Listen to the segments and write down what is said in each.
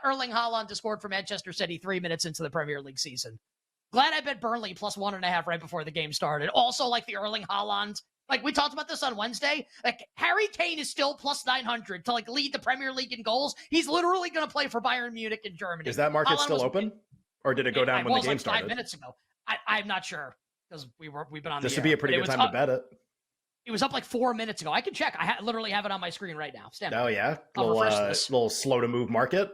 Erling Haaland to score for Manchester City 3 minutes into the Premier League season. Glad I bet Burnley plus 1.5 right before the game started. Also, like the Erling Haaland, like we talked about this on Wednesday, like Harry Kane is still plus 900 to like lead the Premier League in goals. He's literally going to play for Bayern Munich in Germany. Is that market still open? Or did it go down when the game started? 5 minutes ago. I'm not sure because we've been on this the would be a pretty good time to bet it. It was up like 4 minutes ago. I can check. I literally have it on my screen right now. Oh, yeah? Little slow to move market.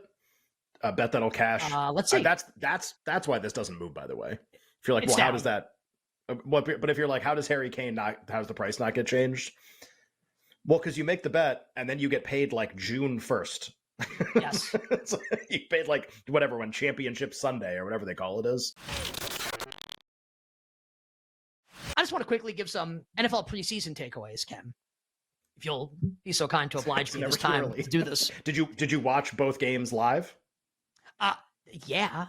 A bet that'll cash. Let's see. That's why this doesn't move, by the way. If you're like, well, how does that? But if you're like, how does Harry Kane how's the price not get changed? Well, because you make the bet and then you get paid like June 1st. Yes. So you paid like whatever when Championship Sunday or whatever they call it is. I just want to quickly give some NFL preseason takeaways, Ken. If you'll be so kind to oblige me this time to do this. Did you watch both games live? Yeah.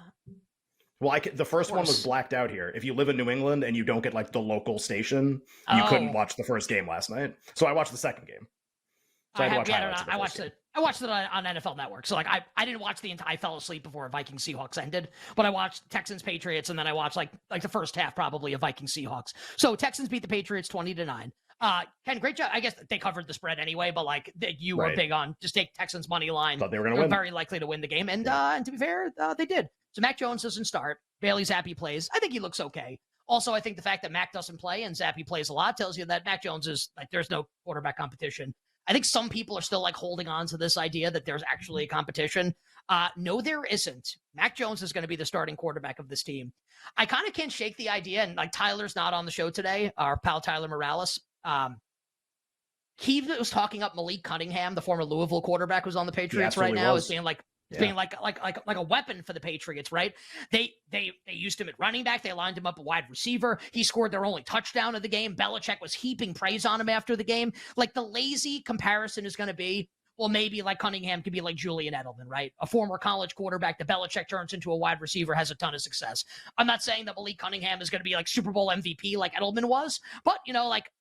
Well, the first one was blacked out here. If you live in New England and you don't get like the local station, you couldn't watch the first game last night. So I watched the second game. So I watched it on NFL Network. So like I didn't watch the entire. I fell asleep before Vikings Seahawks ended, but I watched Texans Patriots and then I watched like the first half probably of Vikings Seahawks. So Texans beat the Patriots 20-9. Ken, great job. I guess they covered the spread anyway, but like you were big on just take Texans money line. Thought they were going to win. Very likely to win the game, and to be fair, they did. So Mac Jones doesn't start. Bailey Zappi plays. I think he looks okay. Also, I think the fact that Mac doesn't play and Zappi plays a lot tells you that Mac Jones is like there's no quarterback competition. I think some people are still like holding on to this idea that there's actually a competition. No, there isn't. Mac Jones is going to be the starting quarterback of this team. I kind of can't shake the idea, and like Tyler's not on the show today, our pal Tyler Morales. He was talking up Malik Cunningham, the former Louisville quarterback who's on the Patriots right now, as being like being like a weapon for the Patriots, right? They used him at running back. They lined him up a wide receiver. He scored their only touchdown of the game. Belichick was heaping praise on him after the game. Like the lazy comparison is going to be, well, maybe like Cunningham could be like Julian Edelman, right? A former college quarterback that Belichick turns into a wide receiver, has a ton of success. I'm not saying that Malik Cunningham is going to be like Super Bowl MVP like Edelman was, but you know, like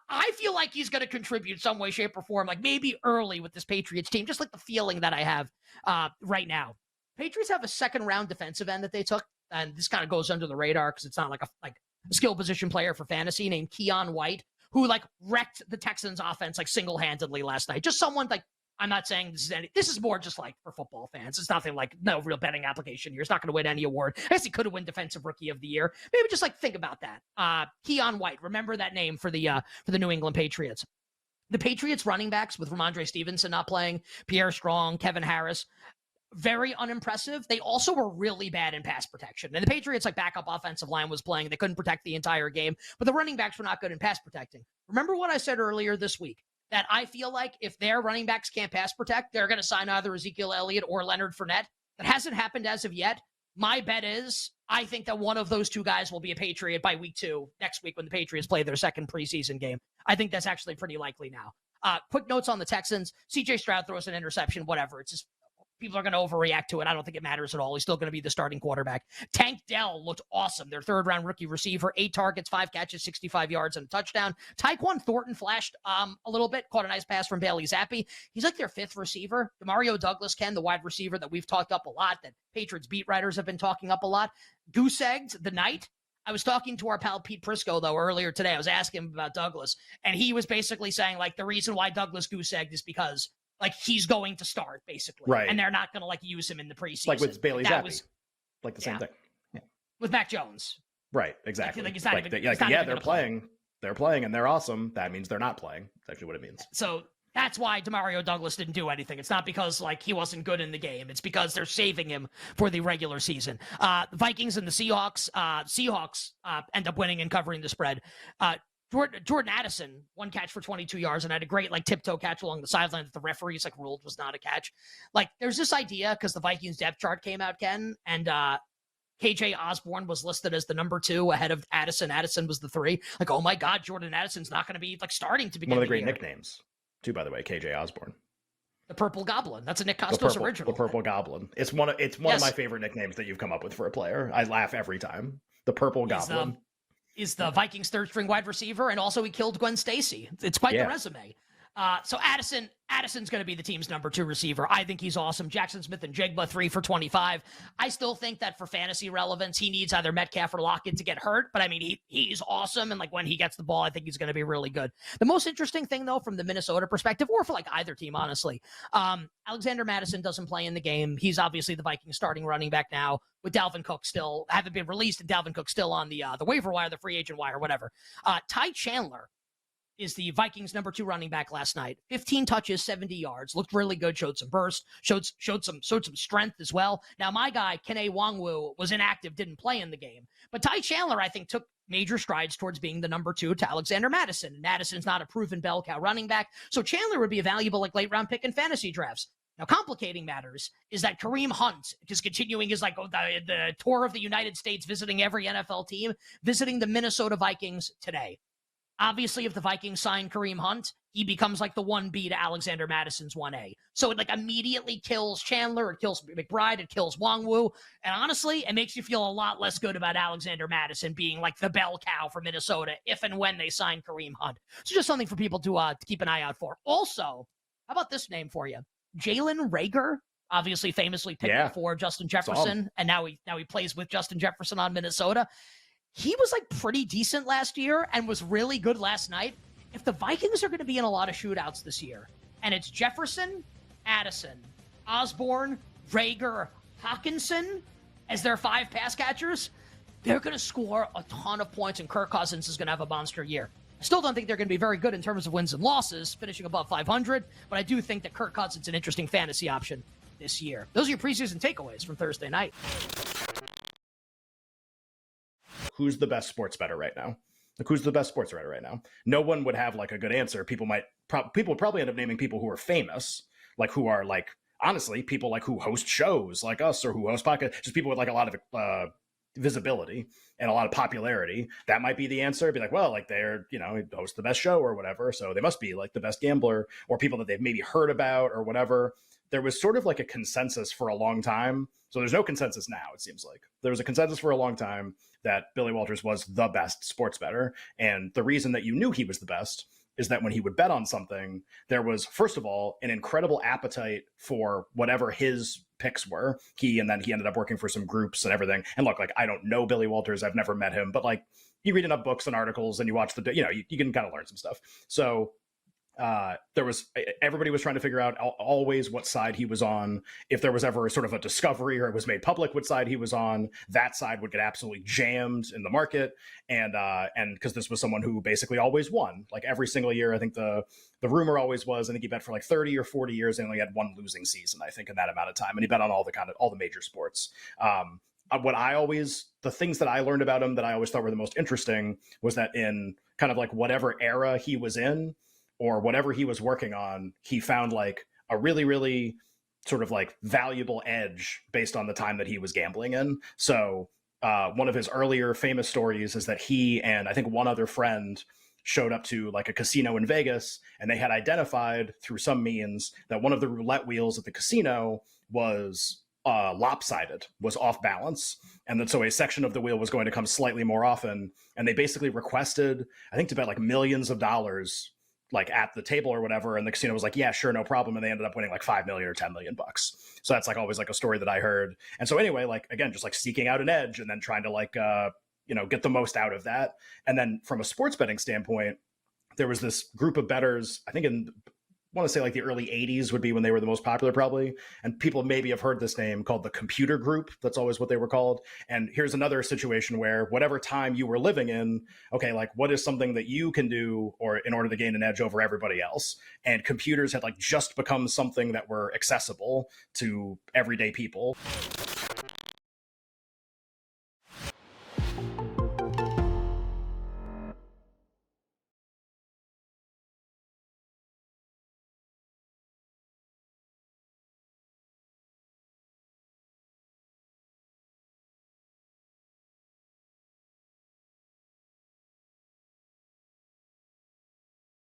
I feel like he's going to contribute some way, shape, or form, like maybe early with this Patriots team, just like the feeling that I have right now. Patriots have a second-round defensive end that they took, and this kind of goes under the radar because it's not like a skill position player for fantasy named Keon White, who like wrecked the Texans offense like single-handedly last night. Just someone like, I'm not saying this is more just like for football fans. It's nothing like no real betting application here. It's not going to win any award. I guess he could have won Defensive Rookie of the Year. Maybe just like think about that. Keon White, remember that name for the New England Patriots. The Patriots running backs with Ramondre Stevenson not playing, Pierre Strong, Kevin Harris, very unimpressive. They also were really bad in pass protection. And the Patriots like backup offensive line was playing. They couldn't protect the entire game, but the running backs were not good in pass protecting. Remember what I said earlier this week? That I feel like if their running backs can't pass protect, they're going to sign either Ezekiel Elliott or Leonard Fournette. That hasn't happened as of yet. My bet is I think that one of those two guys will be a Patriot by week 2, next week when the Patriots play their second preseason game. I think that's actually pretty likely now. Quick notes on the Texans. CJ Stroud throws an interception, whatever. It's just people are going to overreact to it. I don't think it matters at all. He's still going to be the starting quarterback. Tank Dell looked awesome. Their third-round rookie receiver, 8 targets, 5 catches, 65 yards, and a touchdown. Tyquan Thornton flashed a little bit, caught a nice pass from Bailey Zappi. He's like their 5th receiver. Demario Douglas, Ken, the wide receiver that we've talked up a lot, that Patriots beat writers have been talking up a lot. Goose-egged the night. I was talking to our pal Pete Prisco, though, earlier today. I was asking him about Douglas, and he was basically saying, like, the reason why Douglas goose-egged is because like he's going to start basically, right? And they're not going to like use him in the preseason, like with Bailey Zappi, like the same thing. Yeah. With Mac Jones, right? Exactly. Like they're playing, and they're awesome. That means they're not playing. That's actually what it means. So that's why Demario Douglas didn't do anything. It's not because like he wasn't good in the game. It's because they're saving him for the regular season. The Vikings and the Seahawks. Seahawks end up winning and covering the spread. Jordan Addison, 1 catch for 22 yards and had a great like tiptoe catch along the sideline that the referees like ruled was not a catch. Like there's this idea because the Vikings depth chart came out, Ken, and KJ Osborne was listed as the number 2 ahead of Addison. Addison was the 3. Like, oh my God, Jordan Addison's not going to be like starting to begin. One of the great nicknames too, by the way, KJ Osborne. The Purple Goblin. That's a Nick Costos original. The Purple Goblin. It's one of my favorite nicknames that you've come up with for a player. I laugh every time. The Purple Goblin. Is the Vikings' 3rd string wide receiver, and also he killed Gwen Stacy. It's quite the resume. So Addison's going to be the team's number 2 receiver. I think he's awesome. Jackson Smith and Jigba 3 for 25. I still think that for fantasy relevance, he needs either Metcalf or Lockett to get hurt. But I mean, he's awesome. And like when he gets the ball, I think he's going to be really good. The most interesting thing though, from the Minnesota perspective, or for like either team, honestly, Alexander Mattison doesn't play in the game. He's obviously the Vikings starting running back now with Dalvin Cook still haven't been released and Dalvin Cook still on the waiver wire, the free agent wire, whatever. Ty Chandler is the Vikings number 2 running back last night. 15 touches, 70 yards, looked really good, showed some burst, showed some strength as well. Now, my guy, Kene Nwangwu, was inactive, didn't play in the game. But Ty Chandler, I think, took major strides towards being the number 2 to Alexander Mattison. Madison's not a proven bell cow running back, so Chandler would be a valuable like late round pick in fantasy drafts. Now, complicating matters is that Kareem Hunt is continuing his like the tour of the United States, visiting every NFL team, visiting the Minnesota Vikings today. Obviously, if the Vikings sign Kareem Hunt, he becomes like the 1B to Alexander Madison's 1A. So it like immediately kills Chandler, it kills McBride, it kills Nwangwu. And honestly, it makes you feel a lot less good about Alexander Mattison being like the bell cow for Minnesota if and when they sign Kareem Hunt. So just something for people to keep an eye out for. Also, how about this name for you? Jalen Reagor, obviously famously picked for Justin Jefferson, and now he plays with Justin Jefferson on Minnesota. He was like pretty decent last year and was really good last night. If the Vikings are going to be in a lot of shootouts this year, and it's Jefferson, Addison, Osborne, Reagor, Hawkinson as their 5 pass catchers, they're going to score a ton of points, and Kirk Cousins is going to have a monster year. I still don't think they're going to be very good in terms of wins and losses, finishing above 500, but I do think that Kirk Cousins is an interesting fantasy option this year. Those are your preseason takeaways from Thursday night. Who's the best sports bettor right now? Like, who's the best sports writer right now? No one would have like a good answer. People would probably end up naming people who are famous, like who are like, honestly, people like who host shows like us or who host podcasts, just people with like a lot of visibility and a lot of popularity. That might be the answer. Be like, well, like they're, host the best show or whatever, so they must be like the best gambler, or people that they've maybe heard about or whatever. There was sort of like a consensus for a long time. So there's no consensus now, it seems like. There was a consensus for a long time that Billy Walters was the best sports bettor. And the reason that you knew he was the best is that when he would bet on something, there was, first of all, an incredible appetite for whatever his picks were. And then he ended up working for some groups and everything. And look, like, I don't know Billy Walters. I've never met him, but like, you read enough books and articles and you watch you can kind of learn some stuff. So everybody was trying to figure out always what side he was on. If there was ever sort of a discovery or it was made public what side he was on, that side would get absolutely jammed in the market. And because this was someone who basically always won, like every single year. I think the rumor always was, I think he bet for like 30 or 40 years and only had one losing season, I think, in that amount of time. And he bet on all the major sports. The things that I learned about him that I always thought were the most interesting was that in kind of like whatever era he was in, or whatever he was working on, he found like a really, really sort of like valuable edge based on the time that he was gambling in. So one of his earlier famous stories is that he and I think one other friend showed up to like a casino in Vegas, and they had identified through some means that one of the roulette wheels at the casino was lopsided, was off balance. And then so a section of the wheel was going to come slightly more often. And they basically requested, I think, to bet like millions of dollars like at the table or whatever, and the casino was like, yeah, sure, no problem, and they ended up winning like $5 million or $10 million bucks. So that's like always like a story that I heard. And so anyway, like again, just like seeking out an edge and then trying to like get the most out of that. And then from a sports betting standpoint, there was this group of bettors, I think I want to say like the early 80s would be when they were the most popular probably. And people maybe have heard this name called the computer group. That's always what they were called. And here's another situation where whatever time you were living in, okay, like what is something that you can do or in order to gain an edge over everybody else? And computers had like just become something that were accessible to everyday people.